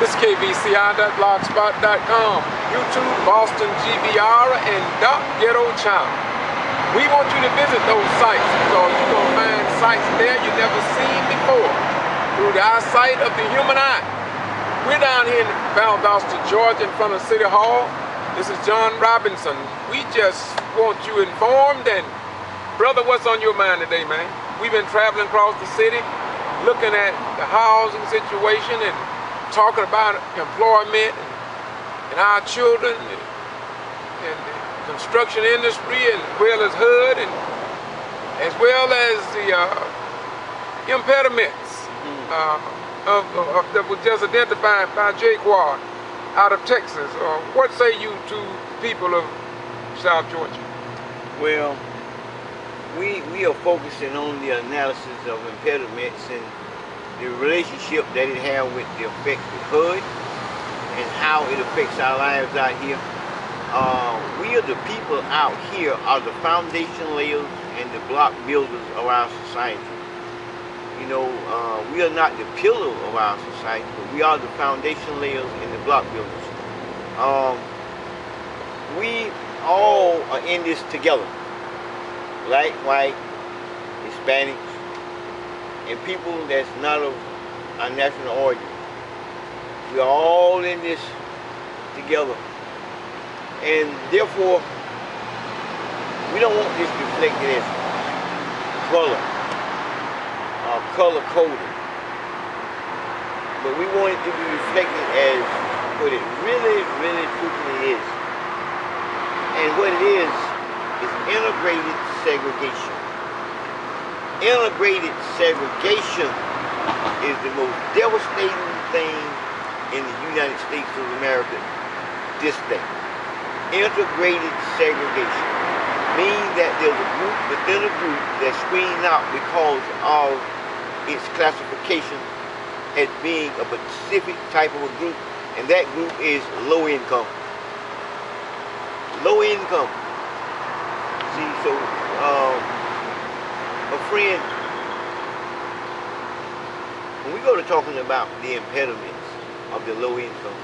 This is KVCI.blogspot.com, YouTube, Boston G.B.R. and Ghetto Child. We want you to visit those sites because you're going to find sites there you never seen before through the eyesight of the human eye. We're down here in Valdosta, Georgia, in front of City Hall. This is John Robinson. We just want you informed. And brother, what's on your mind today, man? We've been traveling across the city, looking at the housing situation and talking about employment and our children and the construction industry, as well as HUD, and as well as the impediments that were just identified by G.B.R. out of Texas. What say you to people of South Georgia? Well, we are focusing on the analysis of impediments and the relationship that it has with the effect of HUD and how it affects our lives out here. We are the people out here are the foundation layers and the block builders of our society. You know, we are not the pillar of our society, but we are the foundation layers and the block builders. We all are in this together. Black, white, Hispanics, and people that's not of our national origin. We are all in this together. And therefore, we don't want this reflected as color, color coded. But we want it to be reflected as what it really, really truthfully is. And what it is integrated segregation. Integrated segregation is the most devastating thing in the United States of America this day. Integrated segregation means that there's a group within a group that's screened out because of its classification as being a specific type of a group, and that group is low income. Low income. See, so a friend, when we go to talking about the impediments of the low income,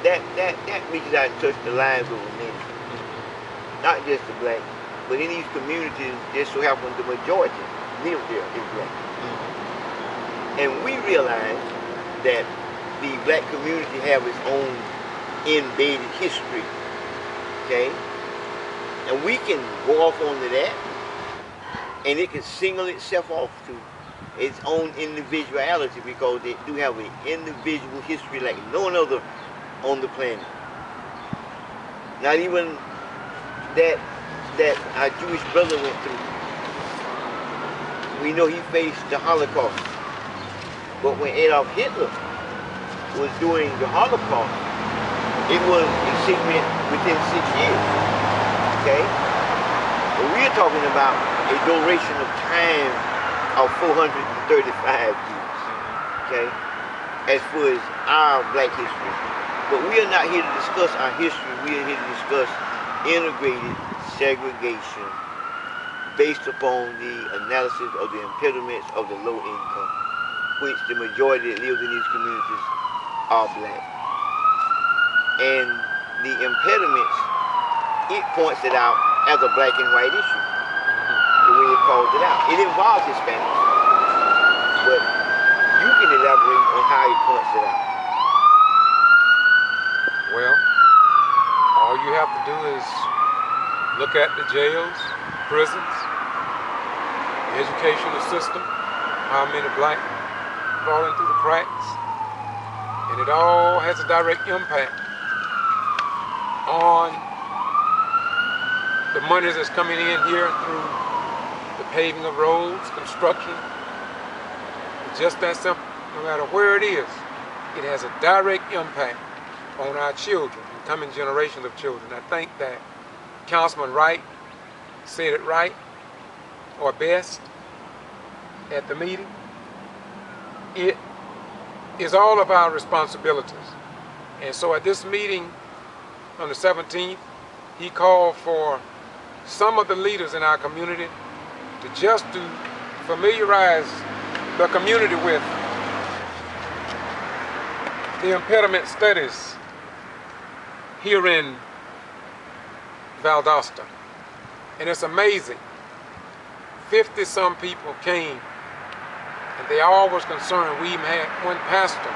that reaches out and touches the lives of many. Not just the black, but in these communities, just so happens the majority live there is black. And we realize that the black community have its own embedded history, okay? And we can go off onto that, and it can single itself off to its own individuality because they do have an individual history like no one other on the planet. Not even that our Jewish brother went through. We know he faced the Holocaust. But when Adolf Hitler was doing the Holocaust, it was a segment within 6 years. Okay? But we're talking about a duration of time of 435 years. Okay? As far as our black history. But we are not here to discuss our history. We are here to discuss integrated segregation based upon the analysis of the impediments of the low income, which the majority that lives in these communities are black. And the impediments, it points it out as a black and white issue, the way it calls it out. It involves Hispanics, but you can elaborate on how it points it out. Well, all you have to do is look at the jails, prisons, the educational system, how many black falling through the cracks, and it all has a direct impact on the money that's coming in here through the paving of roads, construction. It's just that simple. No matter where it is, it has a direct impact on our children, and coming generations of children. I think that Councilman Wright said it right, or best, at the meeting. It is all of our responsibilities. And so at this meeting on the 17th, he called for some of the leaders in our community to familiarize the community with the impediment studies here in Valdosta. And it's amazing. 50-some people came, and they all was concerned. We even had one pastor,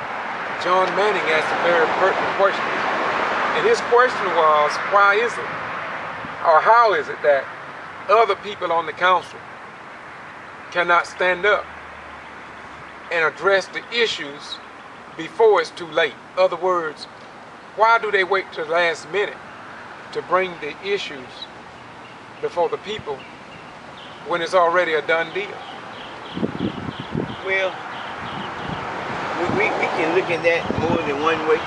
John Manning, asked a very pertinent question. And his question was, why is it, or how is it that other people on the council cannot stand up and address the issues before it's too late? In other words, why do they wait till the last minute to bring the issues before the people when it's already a done deal? Well, we can look at that more than one way.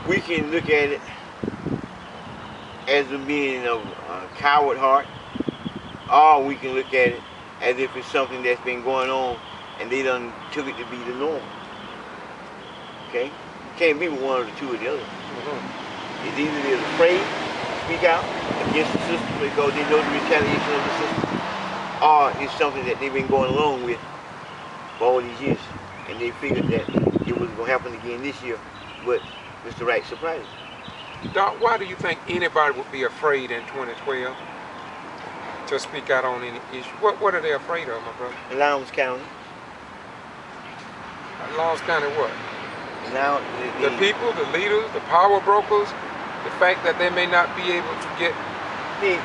We can look at it as being a coward heart, or we can look at it as if it's something that's been going on and they done took it to be the norm. Okay? Can't be one or the two or the other. It's either they're afraid to speak out against the system because they know the retaliation of the system, or it's something that they've been going along with for all these years, and they figured that it was going to happen again this year, but Mr. Wright surprised. Doc, why do you think anybody would be afraid in 2012 to speak out on any issue? What are they afraid of, my brother? Lowndes County. Lowndes County what? Now the people, the leaders, the power brokers, the fact that they may not be able to get the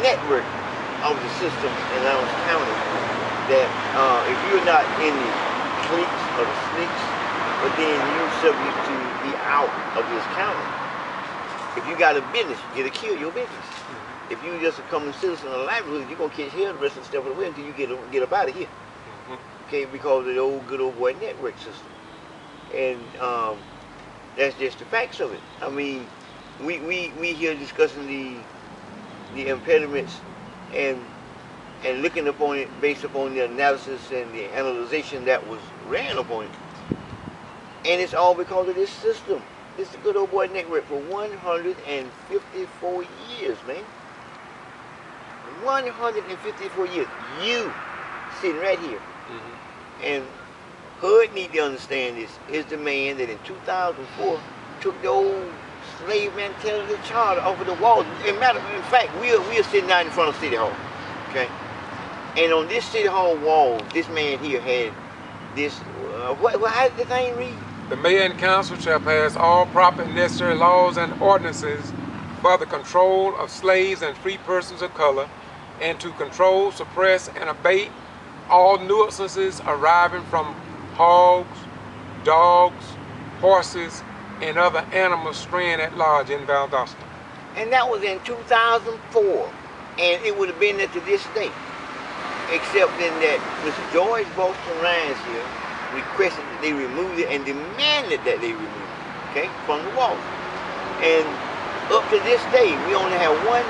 network of the system in Lowndes County, that if you're not in the cliques or the sneaks, but then you're subject to be out of this county. If you got a business, you get to kill your business. If you just a common citizen of a livelihood, you're gonna catch hell the rest of the stuff of the way until you get up out of here. Okay, because of the good old boy network system. And that's just the facts of it. I mean, we here discussing the impediments and looking upon it based upon the analysis and the analyzation that was ran upon it. And it's all because of this system. It's the good old boy network for 154 years, man. 154 years. You sitting right here. And HUD need to understand this, is the man that in 2004 took the old slave mentality charter off of the walls. In fact, we are sitting out in front of City Hall, okay? And on this City Hall wall, this man here had this, how did the thing read? The mayor and council shall pass all proper and necessary laws and ordinances for the control of slaves and free persons of color, and to control, suppress, and abate all nuisances arising from hogs, dogs, horses, and other animals straying at large in Valdosta. And that was in 2004, and it would have been there to this day, except in that Mr. George Boston Rhines here requested that they remove it and demanded that they remove it, okay, from the wall. And up to this day, we only have one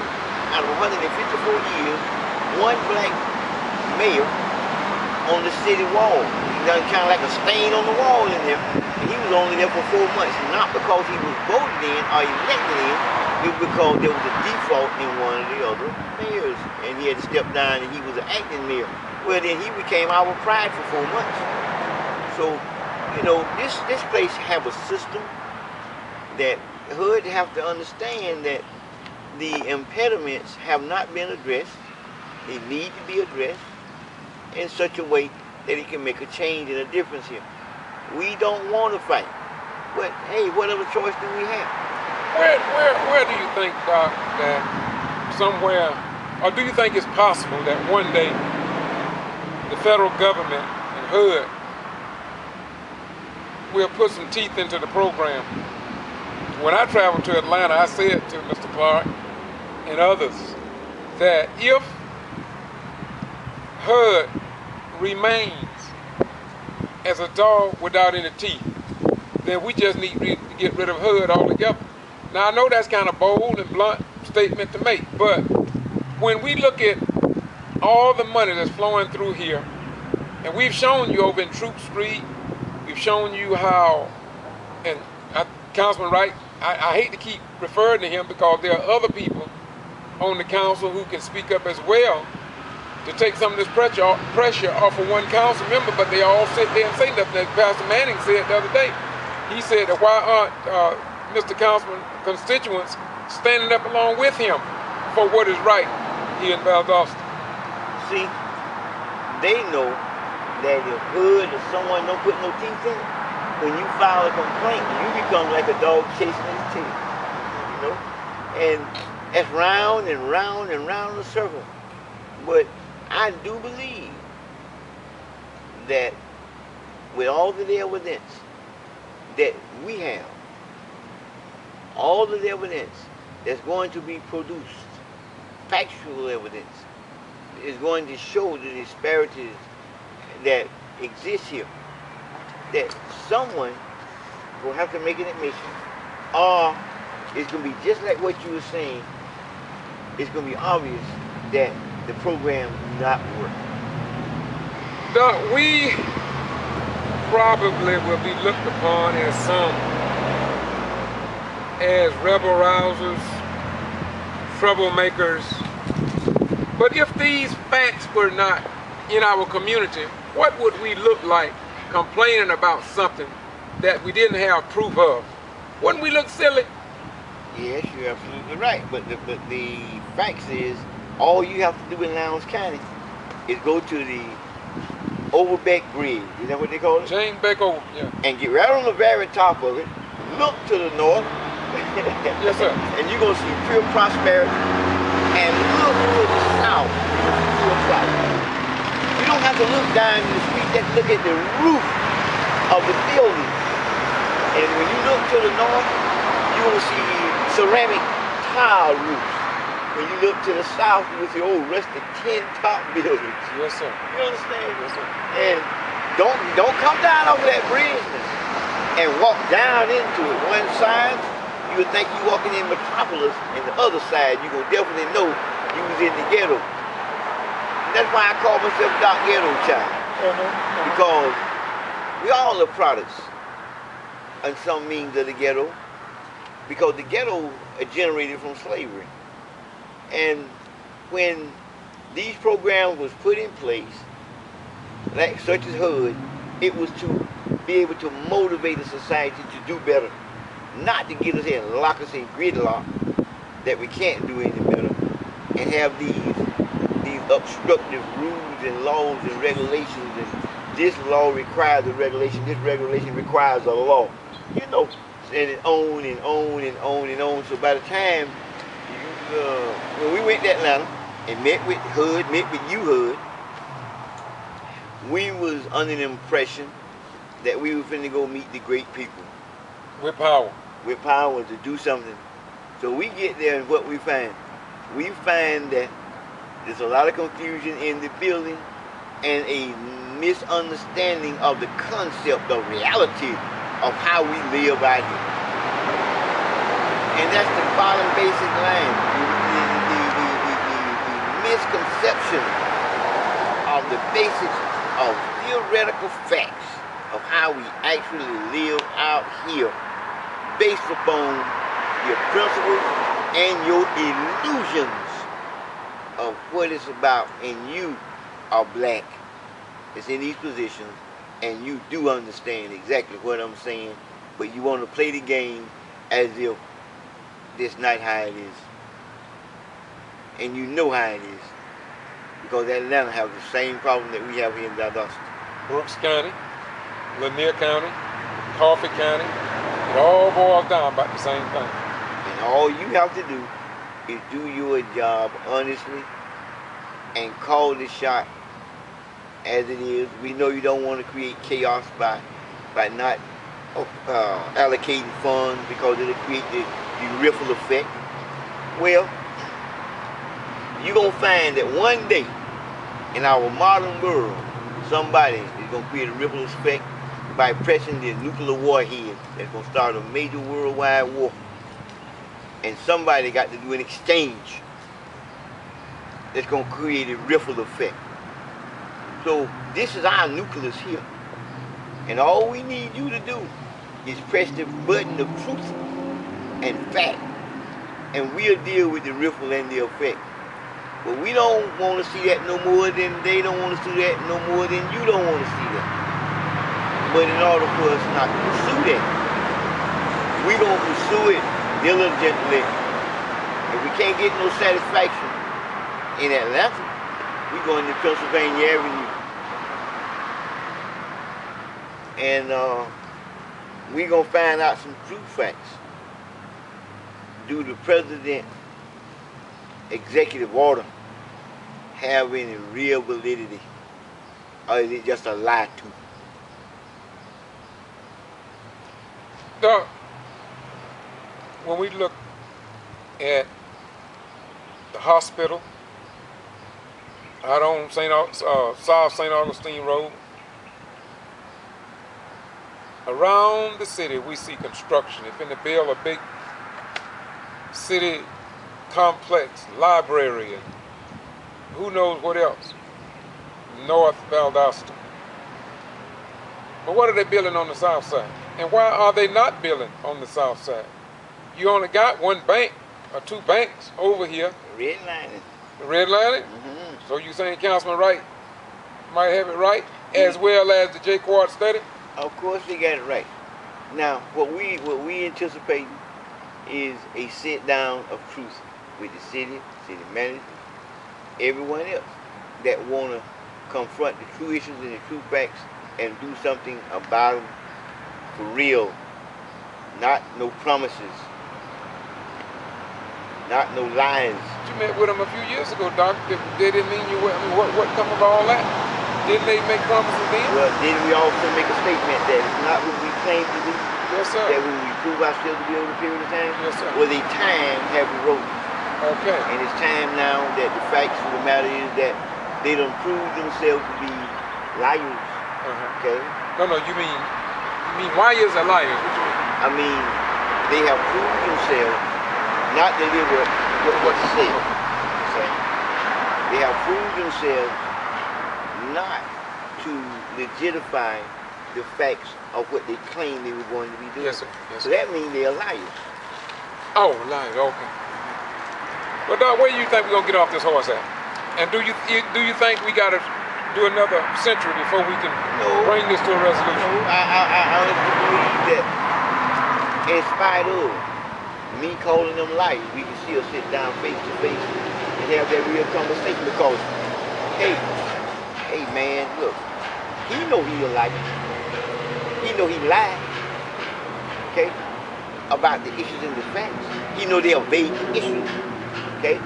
out of 154 years, one black mayor on the city wall. He done kind of like a stain on the wall in there. And he was only there for 4 months, not because he was voted in or elected in, it was because there was a default in one of the other mayors, and he had to step down and he was an acting mayor. Well, then he became our pride for 4 months. So, you know, this place have a system that HUD have to understand that the impediments have not been addressed. They need to be addressed in such a way that it can make a change and a difference here. We don't want to fight, but hey, what other choice do we have? Where do you think, Doc, that somewhere, or do you think it's possible that one day the federal government and HUD will put some teeth into the program? When I traveled to Atlanta, I said to Mr. Clark and others that if HUD remains as a dog without any teeth, then we just need to get rid of HUD altogether. Now, I know that's kind of bold and blunt statement to make, but when we look at all the money that's flowing through here, and we've shown you over in Troop Street, we've shown you how, and Councilman Wright, I hate to keep referring to him because there are other people on the council who can speak up as well to take some of this pressure off of one council member, but they all sit there and say nothing. As Pastor Manning said the other day, he said that why aren't Mr. Councilman constituents standing up along with him for what is right here in Valdosta? See, they know that if HUD or someone don't put no teeth in it, when you file a complaint, you become like a dog chasing his tail, you know? And that's round and round and round the circle. But I do believe that with all the evidence that we have, all the evidence that's going to be produced, factual evidence, is going to show the disparities that exist here, that someone will have to make an admission, or it's going to be just like what you were saying, it's going to be obvious that the program do not work. We probably will be looked upon as some as rebel rousers, troublemakers. But if these facts were not in our community, what would we look like complaining about something that we didn't have proof of? Wouldn't we look silly? Yes, you're absolutely right. But the facts is, all you have to do in Lowndes County is go to the Overbeck Bridge, is that what they call it? James Beck over, yeah. And get right on the very top of it, look to the north, yes, sir. And you're going to see pure prosperity, and look to the south, pure prosperity. You don't have to look down in the street, just look at the roof of the building. And when you look to the north, you will see ceramic tile roofs. When you look to the south, you will see old rusted tin top buildings. Yes, sir. You understand? Yes, sir. And don't come down over that bridge and walk down into it. One side, you would think you're walking in Metropolis, and the other side, you're going to definitely know you was in the ghetto. And that's why I call myself Doc Ghetto Child. Because we all are products in some means of the ghetto, because the ghetto are generated from slavery. And when these programs was put in place, like such as HUD, it was to be able to motivate a society to do better, not to get us in and lock us in gridlock that we can't do any better, and have these obstructive rules and laws and regulations, and this law requires a regulation, this regulation requires a law, you know, and it on and on and on and on. So by the time when we went to Atlanta and met with HUD, met with you HUD, we was under the impression that we were finna go meet the great people. With power. With power to do something. So we get there, and what we find? We find that there's a lot of confusion in the building and a misunderstanding of the concept of reality of how we live out here. And that's the bottom basic line. The misconception of the basics of theoretical facts of how we actually live out here, based upon your principles and your illusions of what it's about. And you are black, it's in these positions, and you do understand exactly what I'm saying, but you want to play the game as if this not how it is. And you know how it is, because Atlanta has the same problem that we have here in Valdosta. Brooks County, Lanier County, Coffee County, it all boils down about the same thing. And all you have to do is do your job honestly and call the shot as it is. We know you don't want to create chaos by not allocating funds, because it'll create the ripple effect. Well, you're going to find that one day in our modern world, somebody is going to create a ripple effect by pressing the nuclear warhead that's going to start a major worldwide war. And somebody got to do an exchange that's going to create a ripple effect. So this is our nucleus here. And all we need you to do is press the button of truth and fact, and we'll deal with the ripple and the effect. But we don't want to see that no more than they don't want to see that no more than you don't want to see that. But in order for us not to pursue that, we gonna pursue it diligently. If we can't get no satisfaction in Atlanta, we going to Pennsylvania Avenue. And we gonna find out some true facts. Do the president executive order have any real validity, or is it just a lie too? Doc, when we look at the hospital out on South St. Augustine Road, around the city we see construction. If in the build a big city complex, library, and who knows what else, North Valdosta. But what are they building on the south side? And why are they not building on the south side? You only got one bank or two banks over here. Redlining. Redlining? Mm-hmm. So you saying Councilman Wright might have it right, as well as the G.B.R study? Of course they got it right. Now, what we anticipating is a sit down of truth with the city manager, everyone else that want to confront the true issues and the true facts and do something about them for real. Not no promises, not no lies. You met with them a few years ago, Doc. They didn't mean you. I mean, what come of all that? Didn't they make promises then? Well, didn't we also make a statement that it's not what we claim to be? Yes, sir. That when we prove ourselves to be over a period of time? Yes, sir. Well, the time have eroded. Okay. And it's time now that the facts of the matter is that they done proved themselves to be liars. Okay? No, you mean why is a liar? What you mean? I mean, they have proved themselves not to live what they said. Okay? They have proved themselves not to legitimate the facts of what they claimed they were going to be doing. Yes, sir. Yes, so that means they're liars. Oh, liars. Okay. Well, Doc, where do you think we're gonna get off this horse at? And do you think we gotta do another century before we can bring this to a resolution? No, I honestly believe that in spite of me calling them liars, we can still sit down face to face and have that real conversation because, hey man, look, he know he a liar. He know he lied, okay, about the issues and the facts. He know they are vague issues, okay?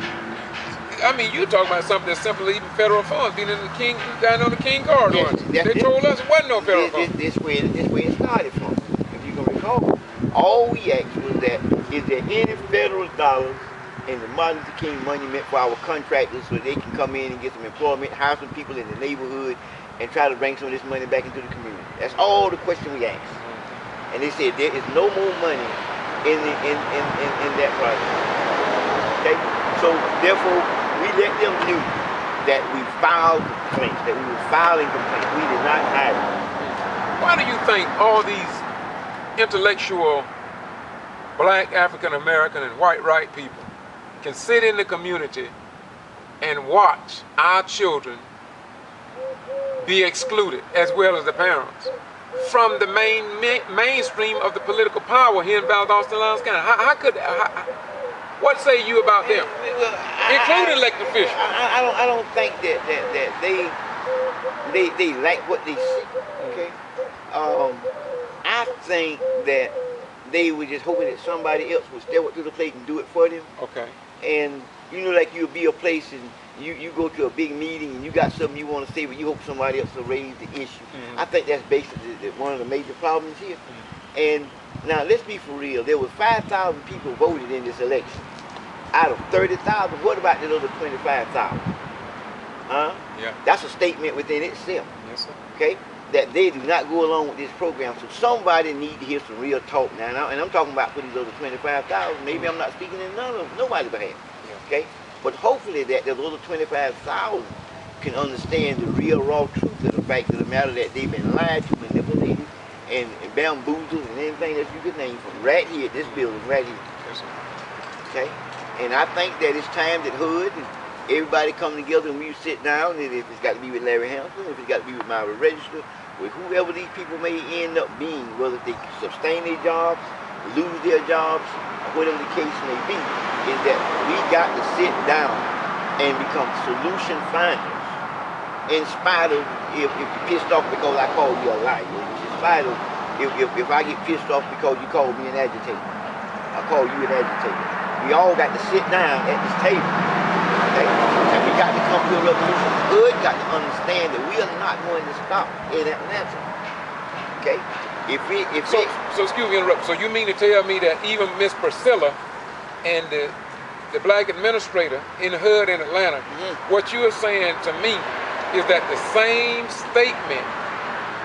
I mean, you talking about something that's simply even federal funds being in the down on the King Card. Yes, they told us it wasn't no federal funds. This where it started from, if you can recall. All we asked was that, is there any federal dollars in the Martin Luther King monument for our contractors so they can come in and get some employment, hire some people in the neighborhood, and try to bring some of this money back into the community. That's all the question we asked. And they said there is no more money in that project. Okay? So therefore we let them know that we filed complaints, that we were filing complaints. We did not hide it. Why do you think all these intellectual black, African American, and white people can sit in the community and watch our children be excluded, as well as the parents, from the mainstream of the political power here in Valdosta and Lowndes County? What say you about them, including elected officials? I don't think that they like what they see. Okay. I think that they were just hoping that somebody else would step up to the plate and do it for them. Okay. And you know, like you'll be a place and you go to a big meeting and you got something you want to say, but you hope somebody else will raise the issue. I think that's basically one of the major problems here. And now let's be for real. There was 5,000 people voted in this election. Out of 30,000, what about the other 25,000? Huh? Yeah. That's a statement within itself. Yes, sir. Okay? That they do not go along with this program. So somebody needs to hear some real talk now. And I'm talking about for these other 25,000. Maybe I'm not speaking in nobody's behalf. Yeah. Okay? But hopefully that those other 25,000 can understand the real raw truth of the fact of the matter that they've been lied to, manipulated, and bamboozled, and anything that you could name from right here, this building right here. Yes, sir. Okay? And I think that it's time that HUD and everybody come together and we sit down, and if it's got to be with Larry Hampton, if it's got to be with Myra Register, with whoever these people may end up being, whether they sustain their jobs lose their jobs, whatever the case may be, is that we got to sit down and become solution finders. In spite of if you're pissed off because I called you a liar, in spite of if I get pissed off because you called me an agitator, I call you an agitator. We all got to sit down at this table, okay? And we got to come to a resolution. Good got to understand that we are not going to stop in Atlanta, okay? So excuse me, interrupt. So you mean to tell me that even Miss Priscilla and the black administrator in HUD in Atlanta, what you are saying to me is that the same statement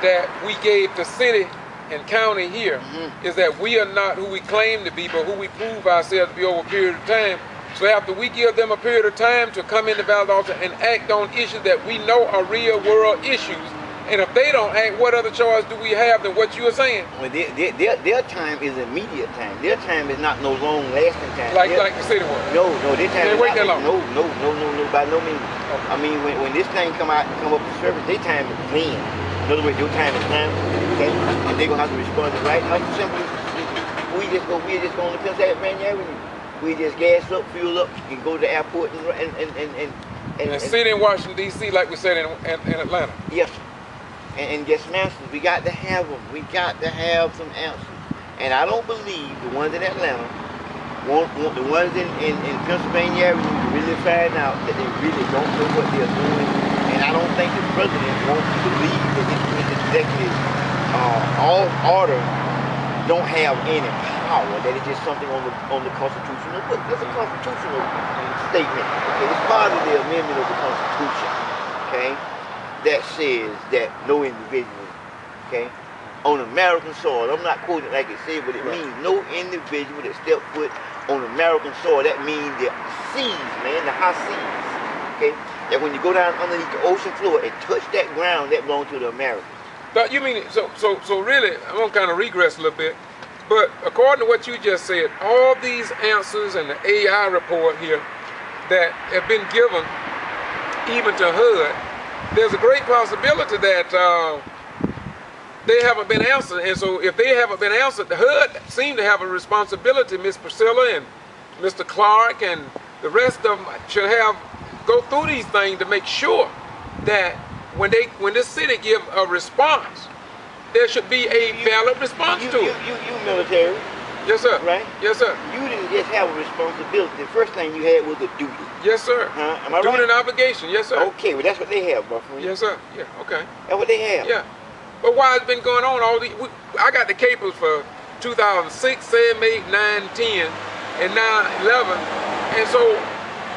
that we gave the city and county here is that we are not who we claim to be, but who we prove ourselves to be over a period of time. So after we give them a period of time to come into Valdosta and act on issues that we know are real world issues, and if they don't act, what other choice do we have than what you are saying? Well, their time is immediate time. Their time is not no long lasting time. Like the city one. No, their time is wait not, that long. No, by no means. Okay. I mean, when this thing come up for service, their time is then. In other words, your time is now, okay? And they're gonna have to respond to right. Like simply, we're just going to Pennsylvania Avenue. We just gas up, fuel up, and go to the airport and sit in Washington D.C. like we said in Atlanta. Yes. And get some answers. We got to have them. We got to have some answers. And I don't believe the ones in Atlanta want the ones in Pennsylvania Avenue to really find out that they really don't know what they're doing. And I don't think the president wants to believe that his executive order don't have any power. That it's just something on the constitutional book. That's a constitutional statement. Okay, it's part of the amendment of the Constitution. Okay. That says that no individual, okay, on American soil, I'm not quoting it like it said, but it means no individual that step foot on American soil. That means the seas, man, the high seas, okay, that when you go down underneath the ocean floor and touch that ground, that belongs to the Americans. But you mean, so really, I'm gonna kind of regress a little bit, but according to what you just said, all these answers and the AI report here that have been given, even to HUD, there's a great possibility that they haven't been answered. And so if they haven't been answered, the HUD seem to have a responsibility. Miss Priscilla and Mr. Clark and the rest of them should go through these things to make sure that when this city give a response, there should be a valid response to it. You military. Yes, sir. Right? Yes, sir. You didn't just have a responsibility. The first thing you had was a duty. Yes, sir. Am I duty right? and obligation. Yes, sir. Okay, well that's what they have, my friend. Yes, sir. Yeah, okay. That's what they have. Yeah. But why it's been going on all these, I got the capers for 2006, 7, 8, 9, 10, and now 11. And so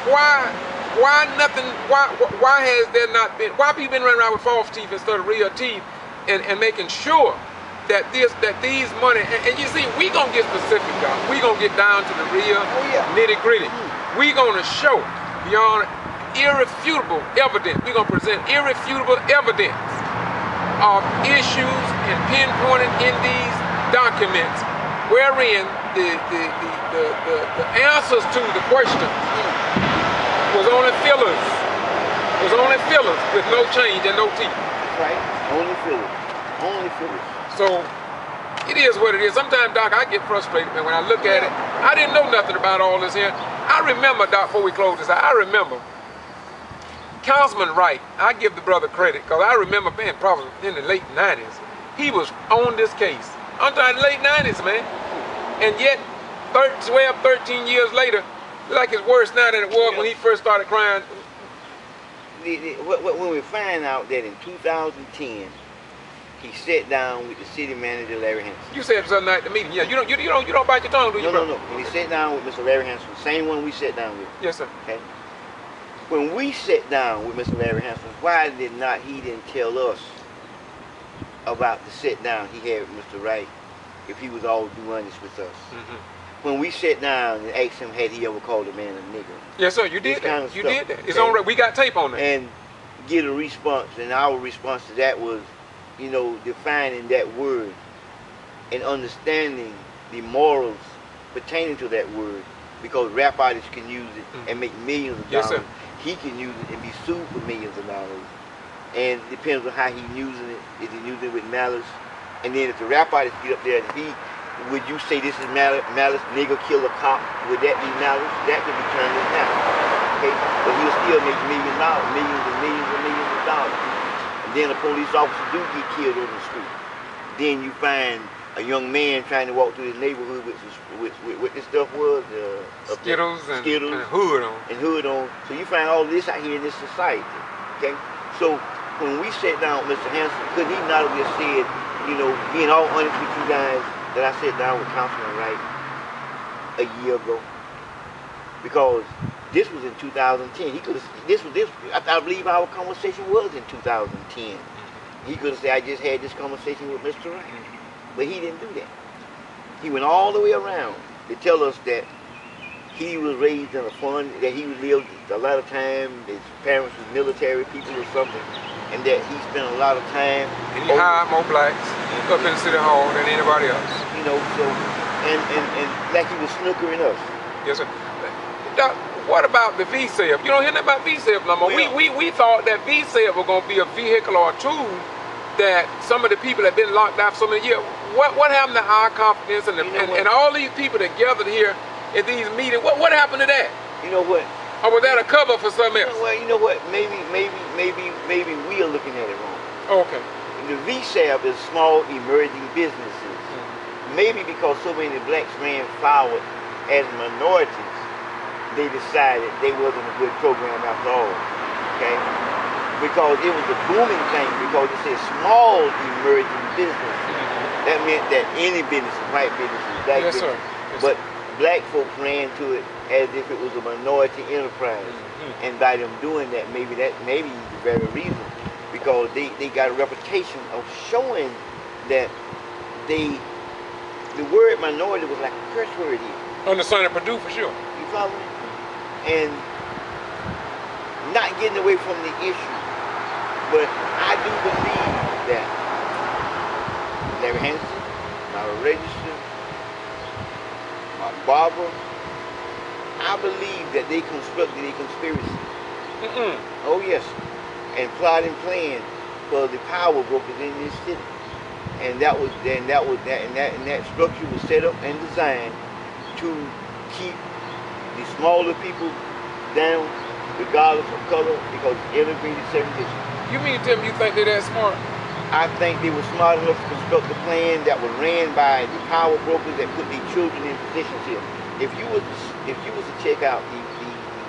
why has there not been, why people been running around with false teeth instead of real teeth and making sure that these money, and you see, we gonna get specific, y'all. We gonna get down to the real nitty gritty. We gonna show beyond irrefutable evidence. We gonna present irrefutable evidence of issues and pinpointed in these documents, wherein the answers to the questions was only fillers. Was only fillers with no change and no teeth. Right. Only fillers. Only fillers. So it is what it is. Sometimes, Doc, I get frustrated, man, when I look at it. I didn't know nothing about all this here. I remember, Doc, before we close this out, I remember Councilman Wright. I give the brother credit, because I remember, man, probably in the late 90s, he was on this case. I'm talking late 90s, man. And yet, 12, 13 years later, like it's worse now than it was when he first started crying. When we find out that in 2010, he sat down with the city manager, Larry Hanson. You said something at the meeting. Yeah, you don't bite your tongue, do you, bro? No. When he sat down with Mr. Larry Hanson, same one we sat down with. Yes, sir. Okay. When we sat down with Mr. Larry Hanson, why he didn't tell us about the sit down he had with Mr. Wright, if he was all due honest with us? When we sat down and asked him, had he ever called a man a nigger? Yes, sir. You did that. Kind of you stuff. did that. It's on. We got tape on that. And get a response, and our response to that was, you know, defining that word and understanding the morals pertaining to that word, because rap artists can use it and make millions of dollars. Yes, sir. He can use it and be sued for millions of dollars. And it depends on how he's using it. Is he using it with malice? And then if the rap artist get up there and he would you say this is malice, nigger, killer, cop? Would that be malice? That could be termed as malice. Okay? But he'll still make millions and millions of dollars. And then a police officer do get killed on the street. Then you find a young man trying to walk through his neighborhood with what this stuff was, Skittles and hood on. And hood on. So you find all this out here in this society. Okay? So when we sat down with Mr. Hanson, could he not have just said, you know, being all honest with you guys, that I sat down with Councilman Wright a year ago? Because this was in 2010. He could have, I believe our conversation was in 2010. He could have said, I just had this conversation with Mr. Wright. But he didn't do that. He went all the way around to tell us that he was raised in a fund, that he lived a lot of time, his parents were military people or something, and that he spent a lot of time. And he hired more blacks up in City Hall than anybody else. You know, so, and like he was snookering us. Yes, sir. Doc, what about the VSAF? You don't hear nothing about VSAF no more. Well, we thought that VSAF was going to be a vehicle or a tool that some of the people that have been locked out for so many years. What happened to our confidence and all these people that gathered here at these meetings? What happened to that? You know what? Or was that a cover for something else? Well, you know what? Maybe we are looking at it wrong. Okay. The VSAB is small emerging businesses. Maybe because so many blacks ran forward as minorities, they decided they wasn't a good program after all. Okay? Because it was a booming thing, because it said small emerging businesses. That meant that any business, white businesses, black businesses, but black folks ran to it as if it was a minority enterprise. And by them doing that, maybe the very reason, because they got a reputation of showing that the word minority was like a curse word here. On the Son of Purdue, for sure. You follow me? And not getting away from the issue. But I do believe that Larry Hanson, Myra Register, Mark Barber, I believe that they constructed a conspiracy. Oh yes, and plot and plan for the power brokers in this city. And that structure was set up and designed to keep the smaller people down, regardless of color, because integrated segregation. You mean to tell me you think they're that smart? I think they were smart enough to construct a plan that was ran by the power brokers that put their children in positions here. If you was to check out the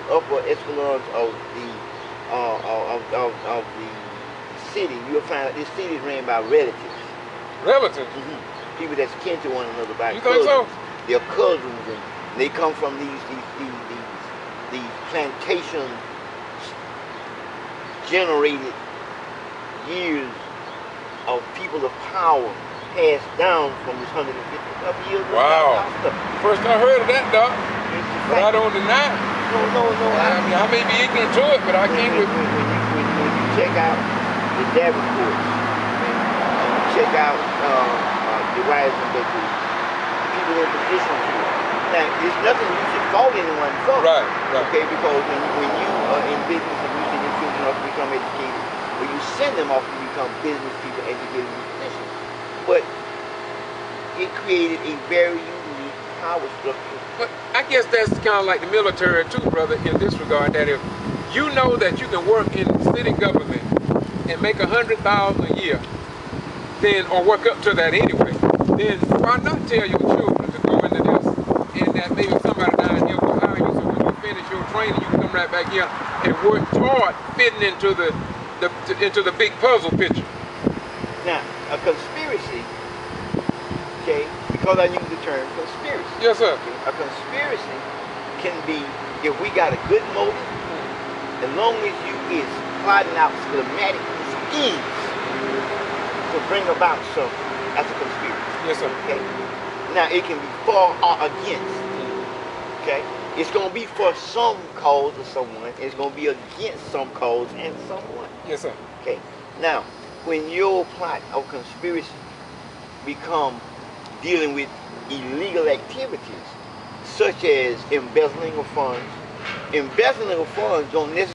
upper echelons of the city, you'll find that this city is ran by relatives. Relatives? People that's kin to one another by you cousins. think so? They're cousins, and they come from these plantation generated years of people of power passed down from this 150 years. Wow. First I heard of that, Doc. But I don't deny it. No. I mean, I may be ignorant to it, but I can't. When you check out the Davenports, and you check out the rise of the people in position here. Now, there's nothing you should fault anyone for. Right. Okay, because when you are in business and you send your children off to become educated, when you send them off to become business people, educated in positions. But it created a very unique power structure. But I guess that's kind of like the military too, brother, in this regard, that if you know that you can work in city government and make $100,000 a year, then, or work up to that anyway, then why not tell your children to go into this, and that maybe somebody down here will hire you, so when you finish your training, you can come right back here and work toward fitting into the big puzzle picture. Now, a conspiracy, okay, because I use the term conspiracy. Yes, sir. Okay, a conspiracy can be, if we got a good motive, as long as you is plotting out schematic schemes to bring about something, that's a conspiracy. Yes, sir. Okay. Now, it can be for or against. Okay. It's going to be for some cause or someone. It's going to be against some cause and someone. Yes, sir. Okay. Now, when your plot or conspiracy become dealing with illegal activities, such as embezzling of funds don't necessarily